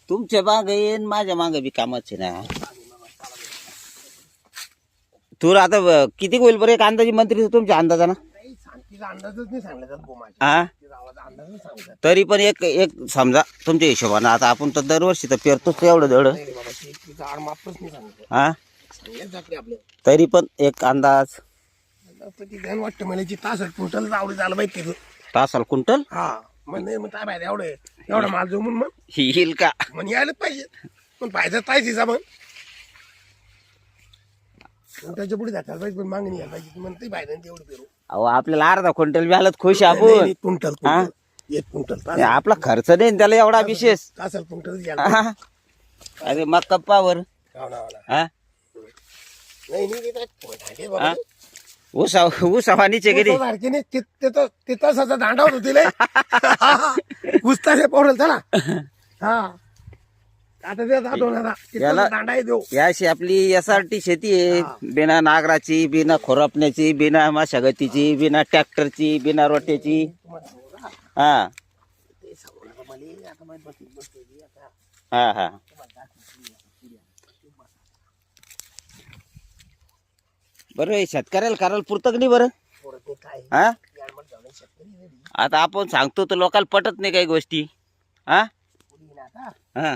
तुमच्या मागे येईन माझ्या मागे बी कामाच आहे ना. तू आता किती होईल बरं एक अंदाजी मंत्री तुमच्या अंदाजानं? अंदाजच नाही सांगला हा अंदाजच सांगतात तरी पण एक एक समजा तुमच्या हिशोबानं आता आपण तर दरवर्षी तर पेरतोच एवढं धड. झाड मापच नाही सांगत हा आपल्या तरी पण एक अंदाज ध्यान वाटतं मला तास क्विंटल आवडी झालं माहिती तिथं. तासाला क्विंटल हा म्हणजे मग काय पाहिजे एवढं माल जमून मग येईल का? म्हण यायलाच पाहिजे पण पाहिजे पाहिजे मग त्याच्या पुढे जायला पाहिजे पण मागणी यायला पाहिजे म्हणते पाहिजे तेवढं पेरू. अहो आपल्याला अर्धा क्विंटल मिळालं खुश आहे आपण. क्विंटल एक क्विंटल आपला खर्च नाही त्याला एवढा विशेष. तासाला क्विंटल हा. अरे मग कप्पावर हा नाही उसावानीचे गेली ते तासाचा दांडा होतो तिला पुस्तक पडल चला हा आता ते जातो ना दांडा आहे देऊ. याशी आपली SRT शेती आहे. बिना नागराची, बिना खोरापण्याची, बिना मशागतीची, बिना ट्रॅक्टरची, बिना रोट्याची. हा हा हा बरं शेतकऱ्याला करायला पुरतं नाही बरं. हा आता आपण सांगतो तर लोकांना पटत नाही काही गोष्टी. हा हा